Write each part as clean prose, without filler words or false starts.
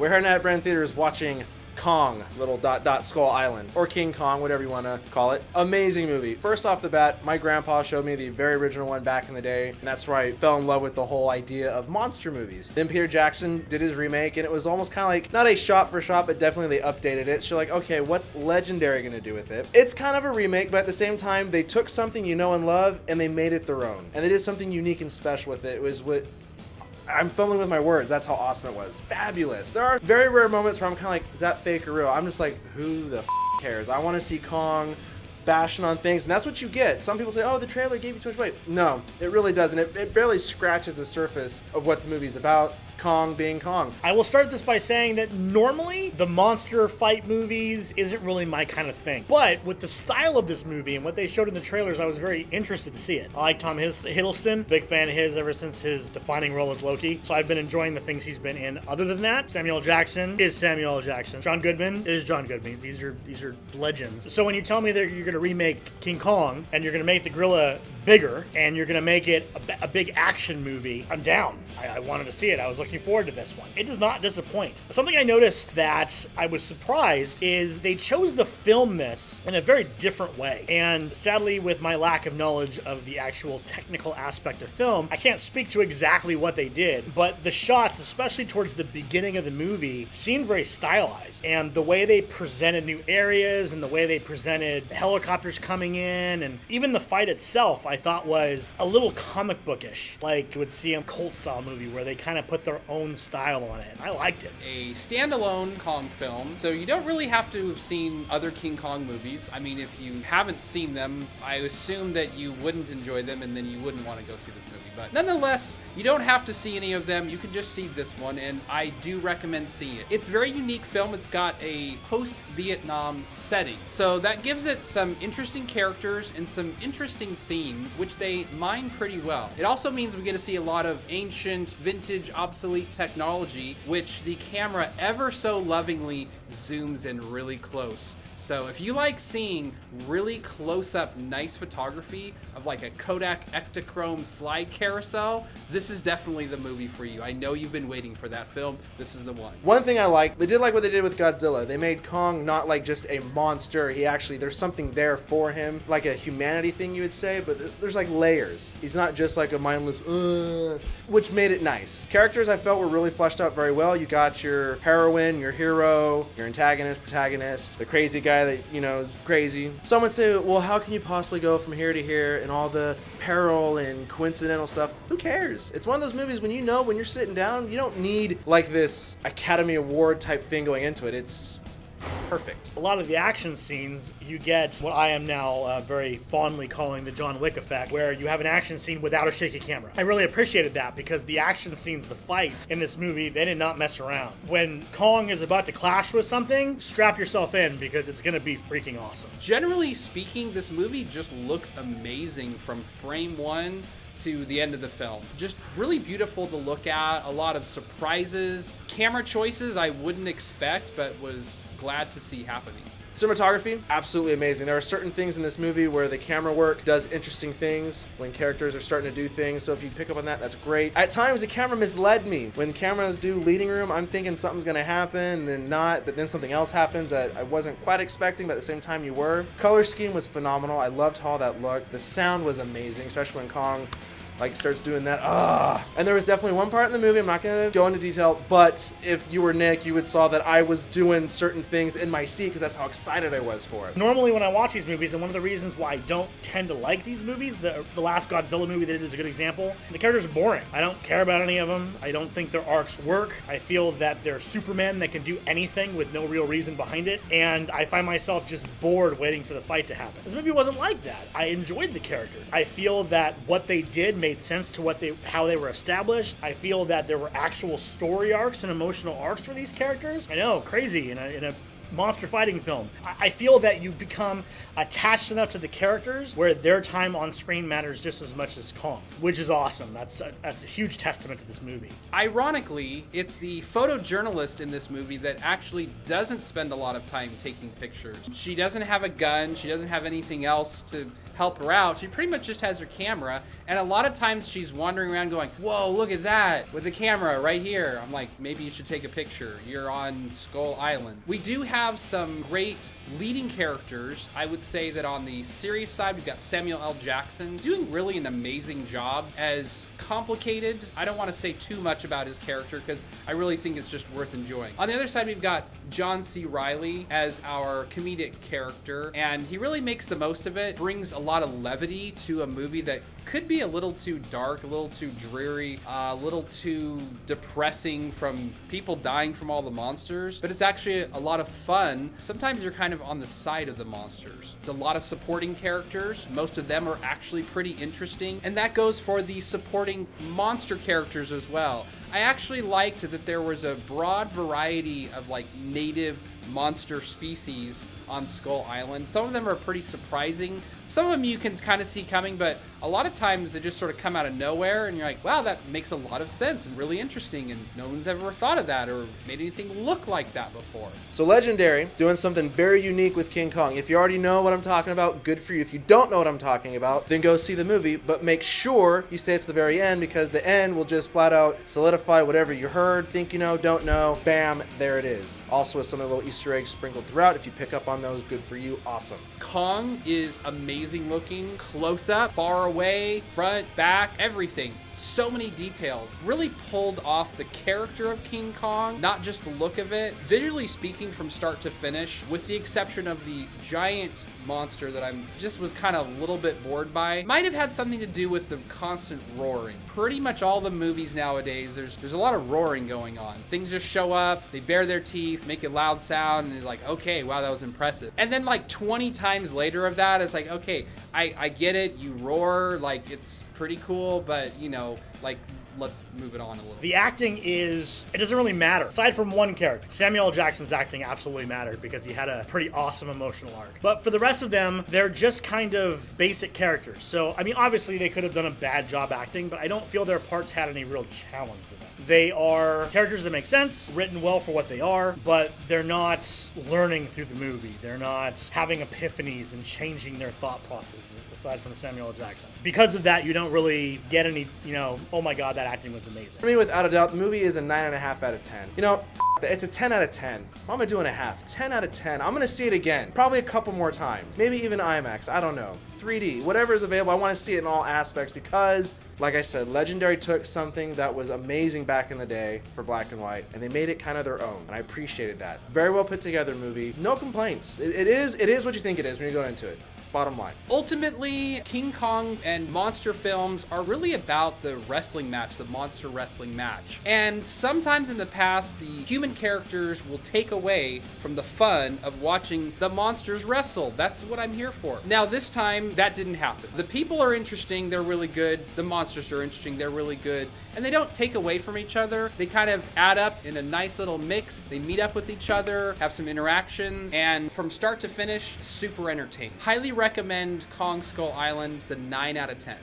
We're here at Brand Theaters watching Kong, little ... Skull Island, or King Kong, whatever you want to call it. Amazing movie. First off the bat, my grandpa showed me the very original one back in the day, and that's where I fell in love with the whole idea of monster movies. Then Peter Jackson did his remake, and it was almost kind of like, not a shot for shot, but definitely they updated it. So like, okay, what's Legendary going to do with it? It's kind of a remake, but at the same time, they took something you know and love, and they made it their own. And they did something unique and special with it. It was what... I'm fumbling with my words. That's how awesome it was. Fabulous. There are very rare moments where I'm kind of like, is that fake or real? I'm just like, who the cares? I want to see Kong bashing on things, and that's what you get. Some people say, oh, the trailer gave you too much weight. No, it really doesn't. It barely scratches the surface of what the movie's about. Kong being Kong. I will start this by saying that normally the monster fight movies isn't really my kind of thing. But with the style of this movie and what they showed in the trailers, I was very interested to see it. I like Tom Hiddleston, big fan of his ever since his defining role as Loki. So I've been enjoying the things he's been in. Other than that, Samuel L. Jackson is Samuel L. Jackson. John Goodman is John Goodman. These are legends. So when you tell me that you're going to remake King Kong and you're going to make the gorilla bigger and you're going to make it a big action movie, I'm down. I wanted to see it. I was looking forward to this one. It does not disappoint. Something I noticed that I was surprised is they chose to film this in a very different way. And sadly, with my lack of knowledge of the actual technical aspect of film, I can't speak to exactly what they did, but the shots, especially towards the beginning of the movie, seemed very stylized. And the way they presented new areas and the way they presented helicopters coming in, and even the fight itself, I thought was a little comic bookish, like you would see a cult style movie where they kind of put their own style on it. I liked it. A standalone Kong film, so you don't really have to have seen other King Kong movies. I mean, if you haven't seen them, I assume that you wouldn't enjoy them and then you wouldn't want to go see this movie. But nonetheless, you don't have to see any of them. You can just see this one, and I do recommend seeing it. It's a very unique film. It's got a post-Vietnam setting, so that gives it some interesting characters and some interesting themes, which they mine pretty well. It also means we get to see a lot of ancient, vintage, obsolete technology, which the camera ever so lovingly zooms in really close. So if you like seeing really close-up, nice photography of like a Kodak Ektachrome slide carousel, this is definitely the movie for you. I know you've been waiting for that film. This is the one. One thing I like, they did like what they did with Godzilla. They made Kong not like just a monster. There's something there for him, like a humanity thing you would say, but there's like layers. He's not just like a mindless, which made it nice. Characters I felt were really fleshed out very well. You got your heroine, your hero, your antagonist, protagonist, the crazy guy that, is crazy. Some would say, well, how can you possibly go from here to here and all the peril and coincidental stuff? Who cares? It's one of those movies when you're sitting down, you don't need like this Academy Award type thing going into it. It's perfect. A lot of the action scenes, you get what I am now very fondly calling the John Wick effect, where you have an action scene without a shaky camera. I really appreciated that because the action scenes, the fights in this movie, they did not mess around. When Kong is about to clash with something, strap yourself in because it's going to be freaking awesome. Generally speaking, this movie just looks amazing from frame one to the end of the film. Just really beautiful to look at, a lot of surprises, camera choices I wouldn't expect, but was glad to see happening. Cinematography, absolutely amazing. There are certain things in this movie where the camera work does interesting things when characters are starting to do things, so if you pick up on that, that's great. At times, the camera misled me. When cameras do leading room, I'm thinking something's gonna happen, and then not, but then something else happens that I wasn't quite expecting, but at the same time you were. Color scheme was phenomenal. I loved how that looked. The sound was amazing, especially when Kong starts doing that. And there was definitely one part in the movie, I'm not going to go into detail, but if you were Nick, you would saw that I was doing certain things in my seat because that's how excited I was for it. Normally when I watch these movies, and one of the reasons why I don't tend to like these movies, the last Godzilla movie they did is a good example, the characters are boring. I don't care about any of them. I don't think their arcs work. I feel that they're Supermen that can do anything with no real reason behind it, and I find myself just bored waiting for the fight to happen. This movie wasn't like that. I enjoyed the characters. I feel that what they did made sense to how they were established. I feel that there were actual story arcs and emotional arcs for these characters. I know, crazy in a monster fighting film. I feel that you become attached enough to the characters where their time on screen matters just as much as Kong, which is awesome. That's a huge testament to this movie. Ironically, it's the photojournalist in this movie that actually doesn't spend a lot of time taking pictures. She doesn't have a gun. She doesn't have anything else to help her out. She pretty much just has her camera, And a lot of times she's wandering around going, whoa, look at that with the camera right here. I'm like, maybe you should take a picture. You're on Skull Island. We do have some great leading characters. I would say that on the serious side, we've got Samuel L. Jackson doing really an amazing job as complicated. I don't want to say too much about his character because I really think it's just worth enjoying. On the other side, we've got John C. Reilly as our comedic character, and he really makes the most of it, brings a lot of levity to a movie that could be a little too dark, a little too dreary, a little too depressing from people dying from all the monsters, but it's actually a lot of fun. Sometimes you're kind of on the side of the monsters. There's a lot of supporting characters. Most of them are actually pretty interesting, and that goes for the supporting monster characters as well. I actually liked that there was a broad variety of like native monster species on Skull Island. Some of them are pretty surprising. Some of them you can kind of see coming, but a lot of times they just sort of come out of nowhere and you're like, wow, that makes a lot of sense and really interesting, and no one's ever thought of that or made anything look like that before. So Legendary doing something very unique with King Kong. If you already know what I'm talking about, good for you. If you don't know what I'm talking about, then go see the movie, but make sure you stay to the very end, because the end will just flat out solidify whatever you heard, think you know, don't know, bam, there it is. Also with some of the little Easter eggs sprinkled throughout. If you pick up on those, good for you, awesome. Kong is amazing looking, close up, far away, front, back, everything. So many details. Really pulled off the character of King Kong, not just the look of it. Visually speaking, from start to finish, with the exception of the giant monster that I'm just was kind of a little bit bored by. Might have had something to do with the constant roaring. Pretty much all the movies nowadays, there's a lot of roaring going on. Things just show up, they bare their teeth, make a loud sound, and you're like, okay, wow, that was impressive. And then like 20 times later of that, it's like, okay, I get it, you roar, like it's pretty cool, but you know, like, let's move it on a little. The acting it doesn't really matter. Aside from one character, Samuel L. Jackson's acting absolutely mattered because he had a pretty awesome emotional arc. But for the rest of them, they're just kind of basic characters. So, I mean, obviously they could have done a bad job acting, but I don't feel their parts had any real challenge to them. They are characters that make sense, written well for what they are, but they're not learning through the movie. They're not having epiphanies and changing their thought processes, aside from Samuel L. Jackson. Because of that, you don't really get any, oh my god, that acting was amazing. For me, without a doubt, the movie is a 9.5 out of 10. It's a 10 out of 10. Why am I doing a half? 10 out of 10. I'm gonna see it again. Probably a couple more times. Maybe even IMAX. I don't know. 3D. Whatever is available. I want to see it in all aspects because, like I said, Legendary took something that was amazing back in the day for black and white, and they made it kind of their own, and I appreciated that. Very well put together movie. No complaints. It is what you think it is when you go into it. Bottom line. Ultimately, King Kong and monster films are really about the wrestling match, the monster wrestling match. And sometimes in the past, the human characters will take away from the fun of watching the monsters wrestle. That's what I'm here for. Now, this time, that didn't happen. The people are interesting, they're really good. The monsters are interesting, they're really good. And they don't take away from each other. They kind of add up in a nice little mix. They meet up with each other, have some interactions, and from start to finish, super entertaining. Highly recommend Kong Skull Island. It's a 9 out of 10.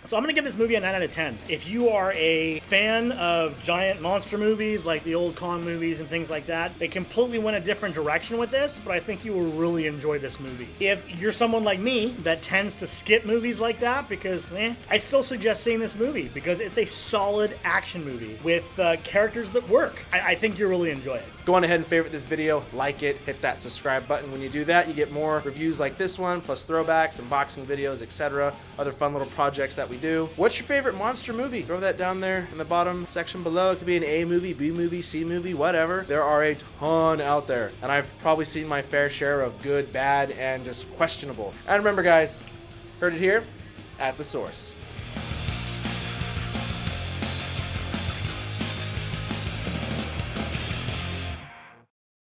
So I'm going to give this movie a 9 out of 10. If you are a fan of giant monster movies like the old Kong movies and things like that, they completely went a different direction with this, but I think you will really enjoy this movie. If you're someone like me that tends to skip movies like that because, I still suggest seeing this movie because it's a solid action movie with characters that work. I think you'll really enjoy it. Go on ahead and favorite this video, like it, hit that subscribe button. When you do that, you get more reviews like this one, plus throwbacks, unboxing videos, etc. Other fun little projects that we do. What's your favorite monster movie? Throw that down there in the bottom section below. It could be an A movie, B movie, C movie, whatever. There are a ton out there, and I've probably seen my fair share of good, bad, and just questionable. And remember, guys, heard it here at The Source.